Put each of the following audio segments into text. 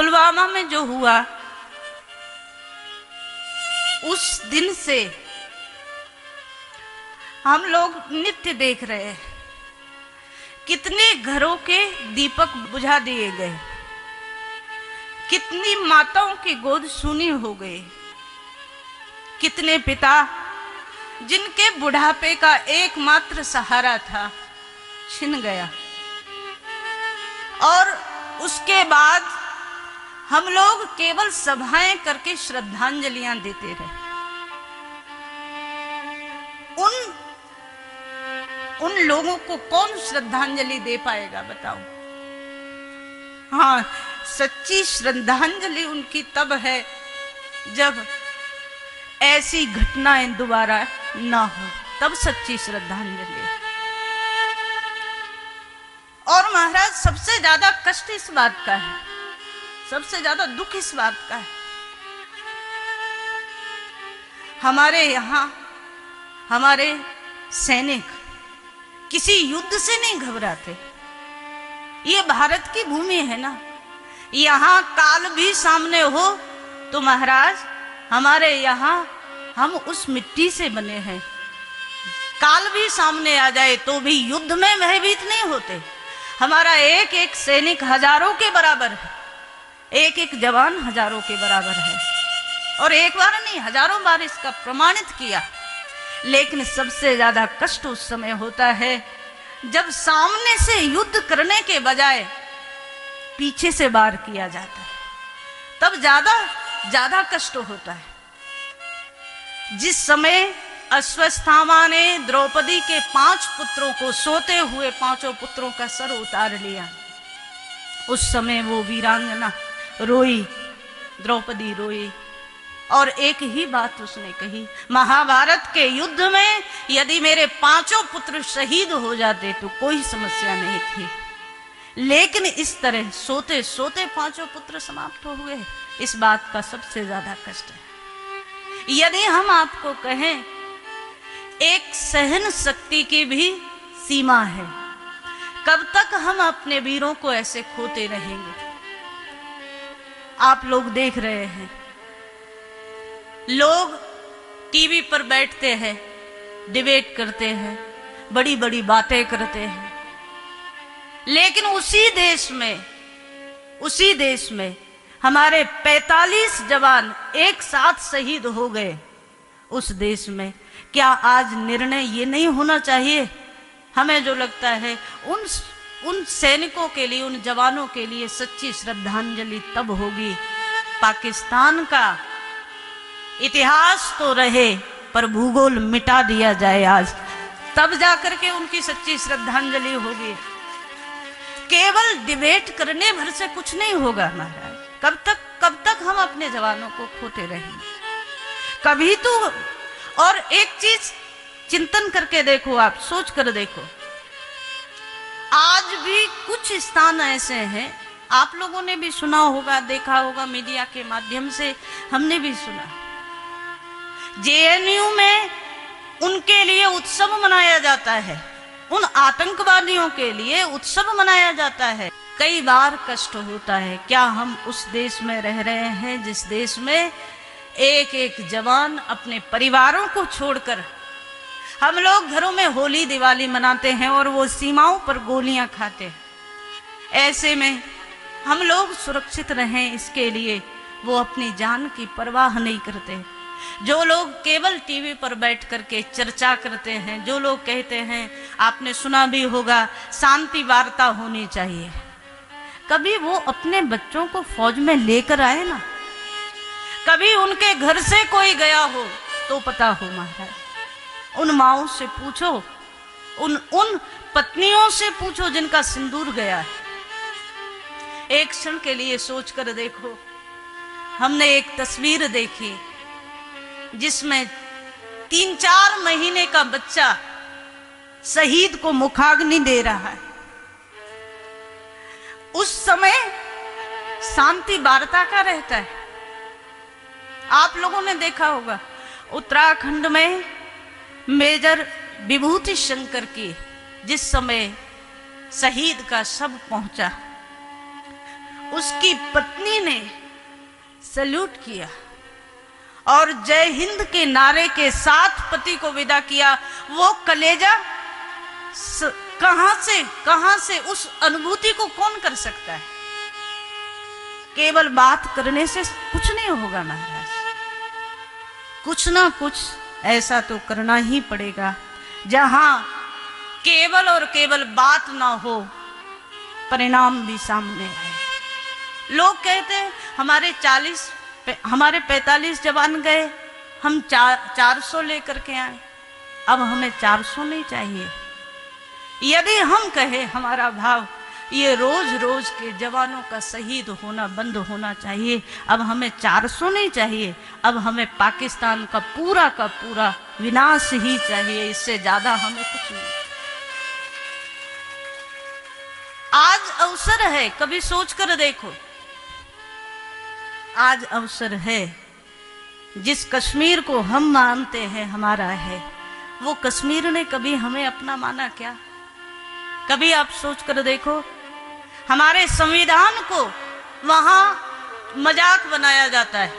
पुलवामा में जो हुआ, उस दिन से हम लोग नित्य देख रहे हैं कितने घरों के दीपक बुझा दिए गए, कितनी माताओं की गोद सूनी हो गई, कितने पिता जिनके बुढ़ापे का एकमात्र सहारा था छिन गया। और उसके बाद हम लोग केवल सभाएं करके श्रद्धांजलियां देते रहे। उन लोगों को कौन श्रद्धांजलि दे पाएगा बताओ? हाँ, सच्ची श्रद्धांजलि उनकी तब है जब ऐसी घटनाएं दोबारा ना हो, तब सच्ची श्रद्धांजलि। और महाराज, सबसे ज्यादा कष्ट इस बात का है, सबसे ज्यादा दुख इस बात का है, हमारे यहाँ हमारे सैनिक किसी युद्ध से नहीं घबराते। ये भारत की भूमि है ना, यहाँ काल भी सामने हो तो महाराज हमारे यहाँ हम उस मिट्टी से बने हैं, काल भी सामने आ जाए तो भी युद्ध में भयभीत नहीं होते। हमारा एक एक सैनिक हजारों के बराबर है, एक एक जवान हजारों के बराबर है, और एक बार नहीं हजारों बार इसका प्रमाणित किया। लेकिन सबसे ज्यादा कष्ट उस समय होता है जब सामने से युद्ध करने के बजाय पीछे से वार किया जाता है, तब ज्यादा कष्ट होता है। जिस समय अश्वत्थामा ने द्रौपदी के 5 पुत्रों को, सोते हुए 5 पुत्रों का सर उतार लिया, उस समय वो वीरांगना रोई, द्रौपदी रोई, और एक ही बात उसने कही, महाभारत के युद्ध में यदि मेरे 5 पुत्र शहीद हो जाते तो कोई समस्या नहीं थी, लेकिन इस तरह सोते सोते 5 पुत्र समाप्त हो गए, इस बात का सबसे ज्यादा कष्ट है। यदि हम आपको कहें, एक सहन शक्ति की भी सीमा है, कब तक हम अपने वीरों को ऐसे खोते रहेंगे? आप लोग देख रहे हैं, लोग टीवी पर बैठते हैं, डिबेट करते हैं, बड़ी बड़ी बातें करते हैं, लेकिन उसी देश में हमारे 45 जवान एक साथ शहीद हो गए। उस देश में क्या आज निर्णय ये नहीं होना चाहिए? हमें जो लगता है उन सैनिकों के लिए, उन जवानों के लिए सच्ची श्रद्धांजलि तब होगी, पाकिस्तान का इतिहास तो रहे पर भूगोल मिटा दिया जाए आज, तब जाकर के उनकी सच्ची श्रद्धांजलि होगी। केवल डिबेट करने भर से कुछ नहीं होगा महाराज। कब तक हम अपने जवानों को खोते रहेंगे? कभी तो, और एक चीज चिंतन करके देखो, आप सोच कर देखो, आज भी कुछ स्थान ऐसे हैं, आप लोगों ने भी सुना होगा, देखा होगा, मीडिया के माध्यम से हमने भी सुना, जेएनयू में उनके लिए उत्सव मनाया जाता है, उन आतंकवादियों के लिए उत्सव मनाया जाता है। कई बार कष्ट होता है, क्या हम उस देश में रह रहे हैं जिस देश में एक एक जवान अपने परिवारों को छोड़कर, हम लोग घरों में होली दिवाली मनाते हैं और वो सीमाओं पर गोलियां खाते हैं। ऐसे में हम लोग सुरक्षित रहें, इसके लिए वो अपनी जान की परवाह नहीं करते। जो लोग केवल टीवी पर बैठ करके चर्चा करते हैं, जो लोग कहते हैं, आपने सुना भी होगा, शांति वार्ता होनी चाहिए, कभी वो अपने बच्चों को फौज में लेकर आए ना, कभी उनके घर से कोई गया हो तो पता हो महाराज। उन माओं से पूछो, उन पत्नियों से पूछो जिनका सिंदूर गया है। एक क्षण के लिए सोच कर देखो, हमने एक तस्वीर देखी जिसमें 3-4 महीने का बच्चा शहीद को मुखाग्नि दे रहा है। उस समय शांति वार्ता का रहता है। आप लोगों ने देखा होगा, उत्तराखंड में मेजर विभूति शंकर की जिस समय शहीद का शव पहुंचा, उसकी पत्नी ने सल्यूट किया और जय हिंद के नारे के साथ पति को विदा किया। वो कलेजा कहां से उस अनुभूति को कौन कर सकता है? केवल बात करने से कुछ नहीं होगा महाराज, कुछ ना कुछ ऐसा तो करना ही पड़ेगा जहां केवल और केवल बात ना हो, परिणाम भी सामने आए। लोग कहते हैं हमारे 45 जवान गए, हम 400 लेकर के आए, अब हमें 400 नहीं चाहिए। यदि हम कहें हमारा भाव ये रोज रोज के जवानों का शहीद होना बंद होना चाहिए, अब हमें 400 नहीं चाहिए, अब हमें पाकिस्तान का पूरा विनाश ही चाहिए, इससे ज्यादा हमें कुछ नहीं। आज अवसर है, कभी सोच कर देखो, आज अवसर है। जिस कश्मीर को हम मानते हैं हमारा है, वो कश्मीर ने कभी हमें अपना माना क्या? कभी आप सोच कर देखो, हमारे संविधान को वहां मजाक बनाया जाता है,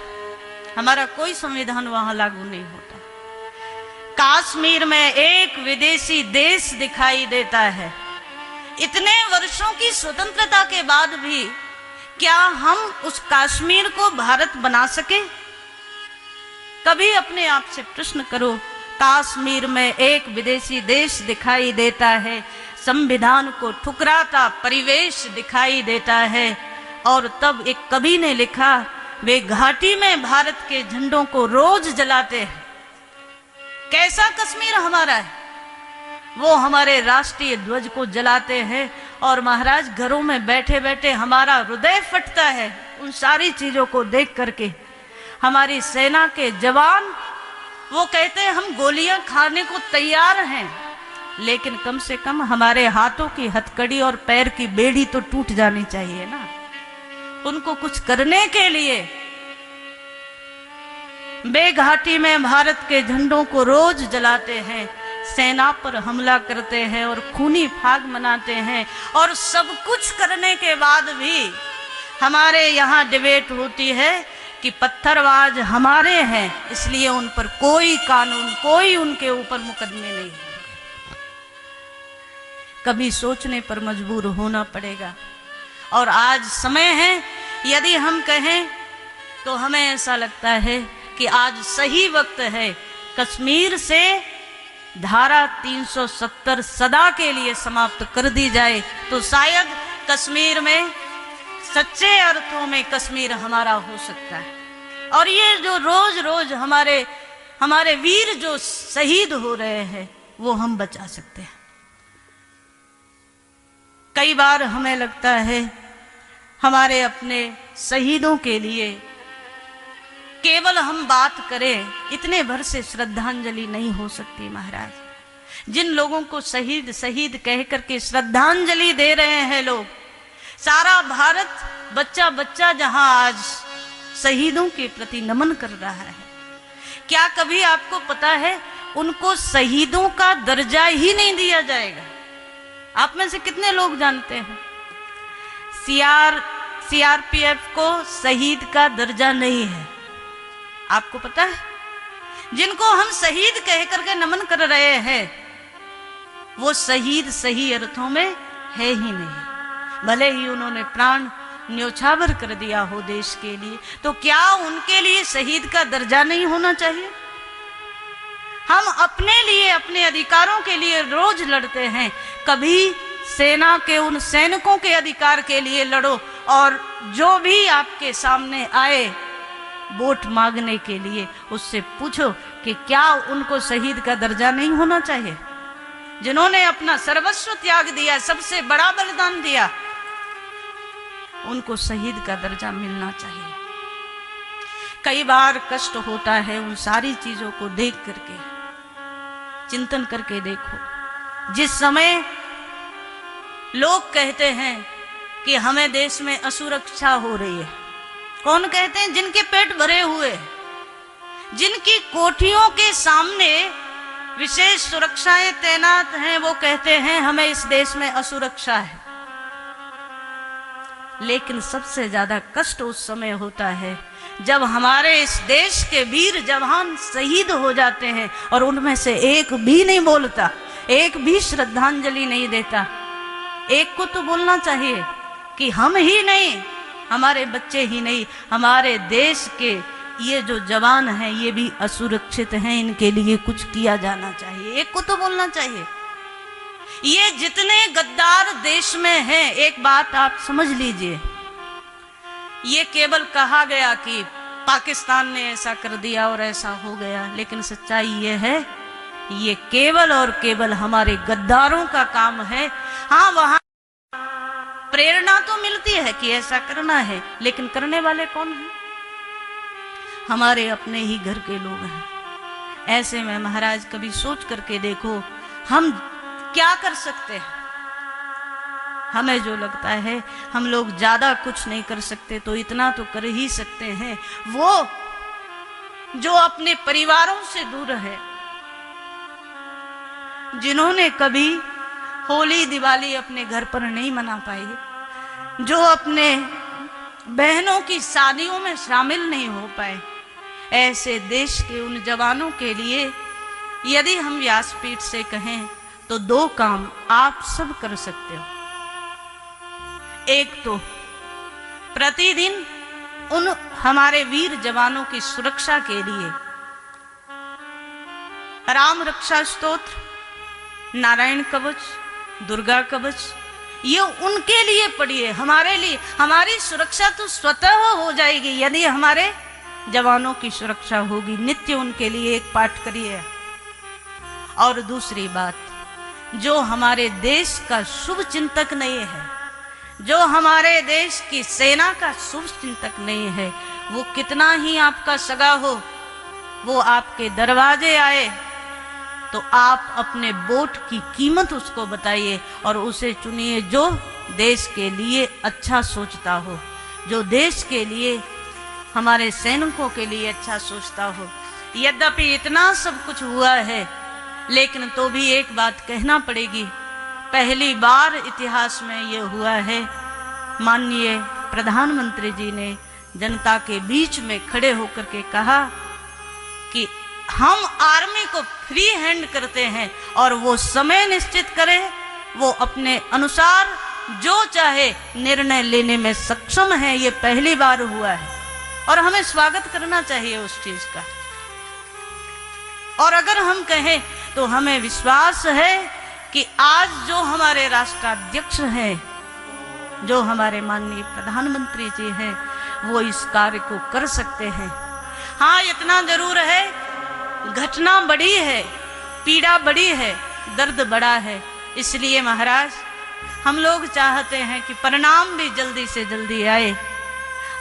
हमारा कोई संविधान वहां लागू नहीं होता। कश्मीर में एक विदेशी देश दिखाई देता है। इतने वर्षों की स्वतंत्रता के बाद भी क्या हम उस कश्मीर को भारत बना सके? कभी अपने आप से प्रश्न करो, कश्मीर में एक विदेशी देश दिखाई देता है, संविधान को ठुकराता परिवेश दिखाई देता है, और तब एक कवि ने लिखा, वे घाटी में भारत के झंडों को रोज जलाते हैं। कैसा कश्मीर हमारा है? वो हमारे राष्ट्रीय ध्वज को जलाते हैं, और महाराज घरों में बैठे बैठे हमारा हृदय फटता है उन सारी चीजों को देख करके। हमारी सेना के जवान वो कहते हैं हम गोलियां खाने को तैयार हैं, लेकिन कम से कम हमारे हाथों की हथकड़ी और पैर की बेड़ी तो टूट जानी चाहिए ना, उनको कुछ करने के लिए। बेघाटी में भारत के झंडों को रोज जलाते हैं, सेना पर हमला करते हैं और खूनी फाग मनाते हैं, और सब कुछ करने के बाद भी हमारे यहाँ डिबेट होती है कि पत्थरबाज हमारे हैं, इसलिए उन पर कोई कानून, कोई उनके ऊपर मुकदमे नहीं। कभी सोचने पर मजबूर होना पड़ेगा। और आज समय है, यदि हम कहें तो हमें ऐसा लगता है कि आज सही वक्त है कश्मीर से धारा 370 सदा के लिए समाप्त कर दी जाए, तो शायद कश्मीर में सच्चे अर्थों में कश्मीर हमारा हो सकता है। और ये जो रोज रोज हमारे वीर जो शहीद हो रहे हैं, वो हम बचा सकते हैं। कई बार हमें लगता है हमारे अपने शहीदों के लिए केवल हम बात करें, इतने भर से श्रद्धांजलि नहीं हो सकती महाराज। जिन लोगों को शहीद शहीद कह करके श्रद्धांजलि दे रहे हैं लोग, सारा भारत बच्चा बच्चा जहां आज शहीदों के प्रति नमन कर रहा है, क्या कभी आपको पता है उनको शहीदों का दर्जा ही नहीं दिया जाएगा? आप में से कितने लोग जानते हैं सीआरपीएफ को शहीद का दर्जा नहीं है? आपको पता है? जिनको हम शहीद कह करके नमन कर रहे हैं, वो शहीद सही अर्थों में है ही नहीं। भले ही उन्होंने प्राण न्योछावर कर दिया हो देश के लिए, तो क्या उनके लिए शहीद का दर्जा नहीं होना चाहिए? हम अपने लिए, अपने अधिकारों के लिए रोज लड़ते हैं, कभी सेना के उन सैनिकों के अधिकार के लिए लड़ो, और जो भी आपके सामने आए वोट मांगने के लिए, उससे पूछो कि क्या उनको शहीद का दर्जा नहीं होना चाहिए? जिन्होंने अपना सर्वस्व त्याग दिया, सबसे बड़ा बलिदान दिया, उनको शहीद का दर्जा मिलना चाहिए। कई बार कष्ट होता है उन सारी चीजों को देख करके, चिंतन करके देखो। जिस समय लोग कहते हैं कि हमें देश में असुरक्षा हो रही है, कौन कहते हैं? जिनके पेट भरे हुए, जिनकी कोठियों के सामने विशेष सुरक्षाएं तैनात हैं, वो कहते हैं हमें इस देश में असुरक्षा है। लेकिन सबसे ज्यादा कष्ट उस समय होता है जब हमारे इस देश के वीर जवान शहीद हो जाते हैं और उनमें से एक भी नहीं बोलता, एक भी श्रद्धांजलि नहीं देता। एक को तो बोलना चाहिए कि हम ही नहीं, हमारे बच्चे ही नहीं, हमारे देश के ये जो जवान हैं ये भी असुरक्षित हैं, इनके लिए कुछ किया जाना चाहिए। एक को तो बोलना चाहिए। ये जितने गद्दार देश में हैं, एक बात आप समझ लीजिए, ये केवल कहा गया कि पाकिस्तान ने ऐसा कर दिया और ऐसा हो गया, लेकिन सच्चाई ये है ये केवल और केवल हमारे गद्दारों का काम है। हाँ, वहां प्रेरणा तो मिलती है कि ऐसा करना है, लेकिन करने वाले कौन हैं? हमारे अपने ही घर के लोग हैं। ऐसे में महाराज कभी सोच करके देखो हम क्या कर सकते हैं। हमें जो लगता है हम लोग ज्यादा कुछ नहीं कर सकते, तो इतना तो कर ही सकते हैं। वो जो अपने परिवारों से दूर है, जिन्होंने कभी होली दिवाली अपने घर पर नहीं मना पाए, जो अपने बहनों की शादियों में शामिल नहीं हो पाए, ऐसे देश के उन जवानों के लिए यदि हम व्यासपीठ से कहें तो दो काम आप सब कर सकते हो। एक तो प्रतिदिन उन हमारे वीर जवानों की सुरक्षा के लिए राम रक्षा स्तोत्र, नारायण कवच, दुर्गा कवच, ये उनके लिए पढ़िए। हमारे लिए हमारी सुरक्षा तो स्वतः हो जाएगी यदि हमारे जवानों की सुरक्षा होगी। नित्य उनके लिए एक पाठ करिए। और दूसरी बात, जो हमारे देश का शुभ चिंतक नहीं है, जो हमारे देश की सेना का शुभ चिंतक नहीं है, वो कितना ही आपका सगा हो, वो आपके दरवाजे आए तो आप अपने वोट की कीमत उसको बताइए और उसे चुनिए जो देश के लिए अच्छा सोचता हो, जो देश के लिए, हमारे सैनिकों के लिए अच्छा सोचता हो। यद्यपि इतना सब कुछ हुआ है, लेकिन तो भी एक बात कहना पड़ेगी, पहली बार इतिहास में ये हुआ है, माननीय प्रधानमंत्री जी ने जनता के बीच में खड़े होकर के कहा कि हम आर्मी को फ्री हैंड करते हैं और वो समय निश्चित करें, वो अपने अनुसार जो चाहे निर्णय लेने में सक्षम है। ये पहली बार हुआ है और हमें स्वागत करना चाहिए उस चीज का। और अगर हम कहें तो हमें विश्वास है कि आज जो हमारे राष्ट्राध्यक्ष हैं, जो हमारे माननीय प्रधानमंत्री जी हैं, वो इस कार्य को कर सकते हैं। हाँ, इतना जरूर है, घटना बड़ी है, पीड़ा बड़ी है, दर्द बड़ा है, इसलिए महाराज हम लोग चाहते हैं कि परिणाम भी जल्दी से जल्दी आए।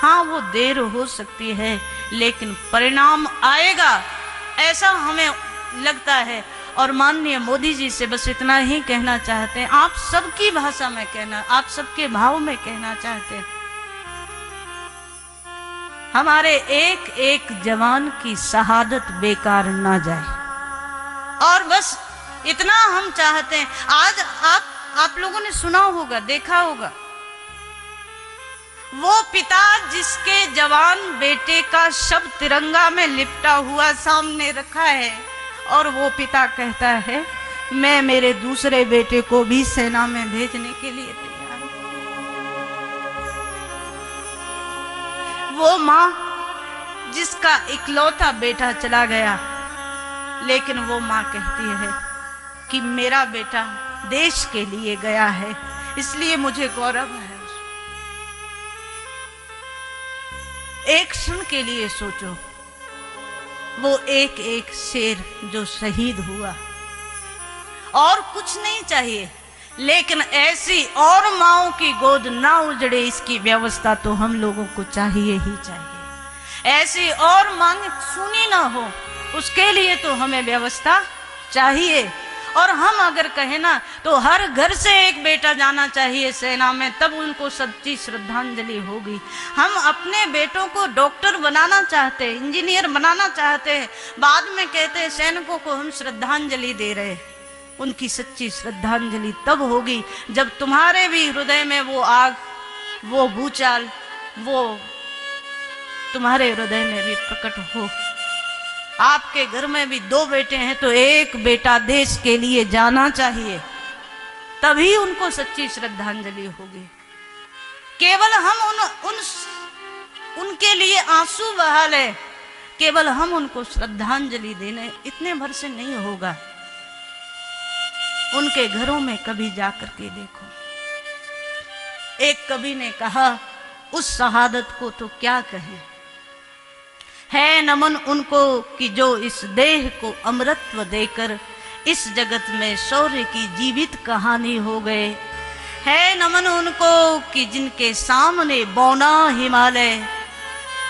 हाँ, वो देर हो सकती है, लेकिन परिणाम आएगा ऐसा हमें लगता है। और माननीय मोदी जी से बस इतना ही कहना चाहते हैं, आप सबकी भाषा में कहना, आप सबके भाव में कहना चाहते हैं, हमारे एक एक जवान की शहादत बेकार ना जाए। और बस इतना हम चाहते हैं। आज आप लोगों ने सुना होगा, देखा होगा, वो पिता जिसके जवान बेटे का शव तिरंगा में लिपटा हुआ सामने रखा है और वो पिता कहता है मैं मेरे दूसरे बेटे को भी सेना में भेजने के लिए तैयार हूं। वो मां जिसका इकलौता बेटा चला गया, लेकिन वो मां कहती है कि मेरा बेटा देश के लिए गया है, इसलिए मुझे गौरव है। एक क्षण के लिए सोचो, वो एक एक शेर जो शहीद हुआ, और कुछ नहीं चाहिए, लेकिन ऐसी और माओं की गोद ना उजड़े इसकी व्यवस्था तो हम लोगों को चाहिए ही चाहिए। ऐसी और मांग सुनी ना हो, उसके लिए तो हमें व्यवस्था चाहिए। और हम अगर कहें ना तो हर घर से एक बेटा जाना चाहिए सेना में, तब उनको सच्ची श्रद्धांजलि होगी। हम अपने बेटों को डॉक्टर बनाना चाहते हैं, इंजीनियर बनाना चाहते हैं, बाद में कहते हैं सैनिकों को हम श्रद्धांजलि दे रहे हैं। उनकी सच्ची श्रद्धांजलि तब होगी जब तुम्हारे भी हृदय में वो आग वो भूचाल वो तुम्हारे हृदय में भी प्रकट हो। आपके घर में भी 2 बेटे हैं तो एक बेटा देश के लिए जाना चाहिए, तभी उनको सच्ची श्रद्धांजलि होगी। केवल हम उनके लिए आंसू बहा ले, केवल हम उनको श्रद्धांजलि देने इतने भर से नहीं होगा। उनके घरों में कभी जाकर के देखो। एक कवि ने कहा, उस शहादत को तो क्या कहें, है नमन उनको कि जो इस देह को अमरत्व देकर इस जगत में शौर्य की जीवित कहानी हो गए। है नमन उनको कि जिनके सामने बौना हिमालय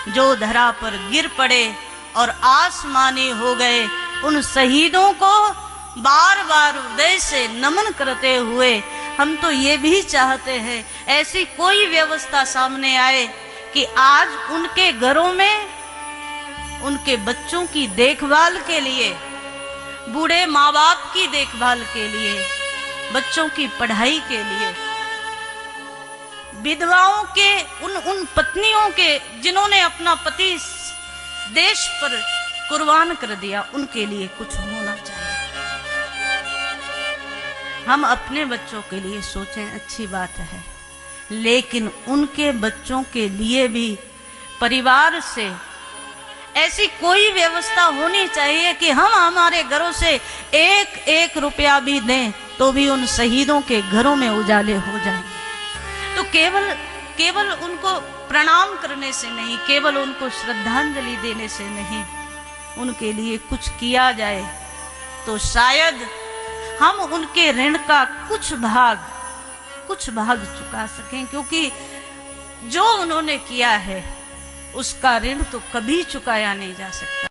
जो धरा पर गिर पड़े और आसमानी हो गए। उन शहीदों को बार बार हृदय से नमन करते हुए हम तो ये भी चाहते हैं ऐसी कोई व्यवस्था सामने आए कि आज उनके घरों में उनके बच्चों की देखभाल के लिए, बूढ़े माँ बाप की देखभाल के लिए, बच्चों की पढ़ाई के लिए, विधवाओं के उन पत्नियों के जिन्होंने अपना पति देश पर कुर्बान कर दिया, उनके लिए कुछ होना चाहिए। हम अपने बच्चों के लिए सोचें, अच्छी बात है, लेकिन उनके बच्चों के लिए भी परिवार से ऐसी कोई व्यवस्था होनी चाहिए कि हम हमारे घरों से एक रुपया भी दें तो भी उन शहीदों के घरों में उजाले हो जाएं। तो केवल उनको प्रणाम करने से नहीं, केवल उनको श्रद्धांजलि देने से नहीं, उनके लिए कुछ किया जाए तो शायद हम उनके ऋण का कुछ भाग चुका सकें, क्योंकि जो उन्होंने किया है उसका ऋण तो कभी चुकाया नहीं जा सकता।